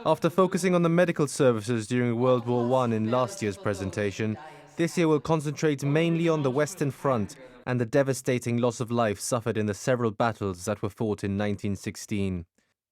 After focusing on the medical services during World War I in last year's presentation, this year will concentrate mainly on the Western Front and the devastating loss of life suffered in the several battles that were fought in 1916.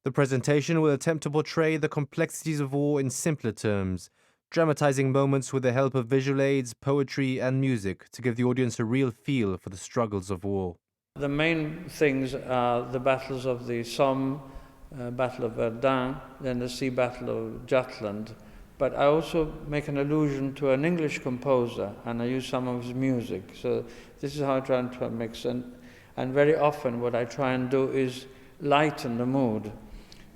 The presentation will attempt to portray the complexities of war in simpler terms, dramatizing moments with the help of visual aids, poetry and music to give the audience a real feel for the struggles of war. The main things are the battles of the Somme, Battle of Verdun, then the Sea Battle of Jutland. But I also make an allusion to an English composer, and I use some of his music. So this is how I try to mix. And very often what I try and do is lighten the mood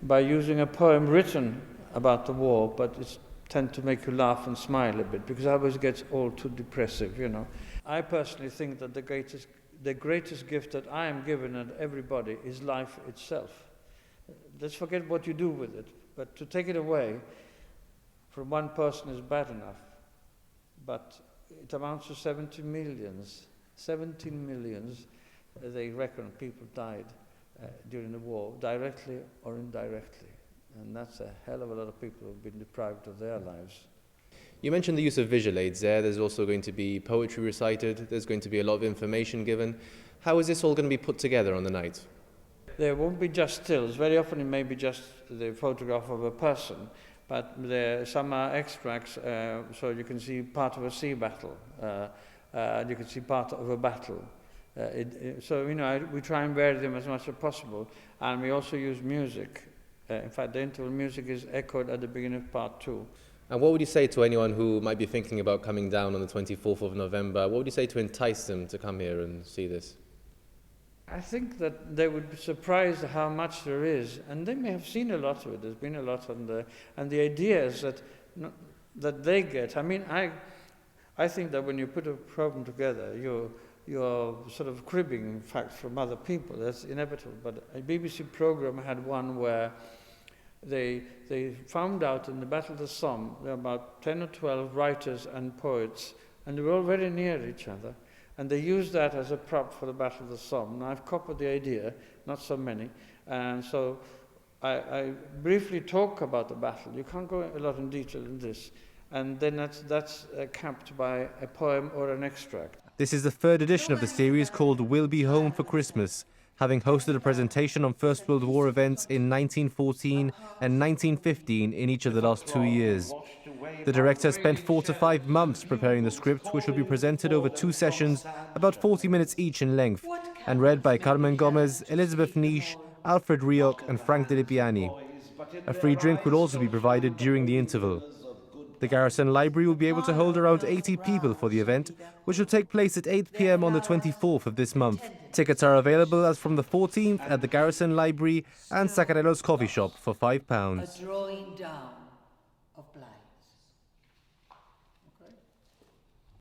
by using a poem written about the war, but it tends to make you laugh and smile a bit, because otherwise it gets all too depressive, you know. I personally think that the greatest gift that I am given and everybody is life itself. Let's forget what you do with it, but to take it away from one person is bad enough. But it amounts to 17 millions, they reckon people died during the war, directly or indirectly. And that's a hell of a lot of people who have been deprived of their lives. You mentioned the use of visual aids there. There's also going to be poetry recited. There's going to be a lot of information given. How is this all going to be put together on the night? There won't be just stills. Very often it may be just the photograph of a person, but some are extracts, so you can see part of a sea battle, you can see part of a battle. So, you know, we try and vary them as much as possible, and we also use music. In fact, the interval music is echoed at the beginning of part 2. And what would you say to anyone who might be thinking about coming down on the 24th of November? What would you say to entice them to come here and see this? I think that they would be surprised how much there is, and they may have seen a lot of it. There's been a lot on the, and the ideas that they get. I mean, I think that when you put a program together, you're sort of cribbing facts from other people. That's inevitable. But a BBC program had one where they found out in the Battle of the Somme there were about 10 or 12 writers and poets, and they were all very near each other. And they used that as a prop for the Battle of the Somme. Now, I've copied the idea, not so many, and so I briefly talk about the battle. You can't go a lot in detail in this. And then that's capped by a poem or an extract. This is the third edition of the series called We'll Be Home for Christmas, having hosted a presentation on First World War events in 1914 and 1915 in each of the last 2 years. The director spent 4 to 5 months preparing the script, which will be presented over 2 sessions, about 40 minutes each in length, and read by Carmen Gomez, Elizabeth Neish, Alfred Reoch and Frank Dellipiani. A free drink will also be provided during the interval. The Garrison Library will be able to hold around 80 people for the event, which will take place at 8 p.m. on the 24th of this month. Tickets are available as from the 14th at the Garrison Library and Saccarello's Coffee Shop for £5. A drawing down of blood.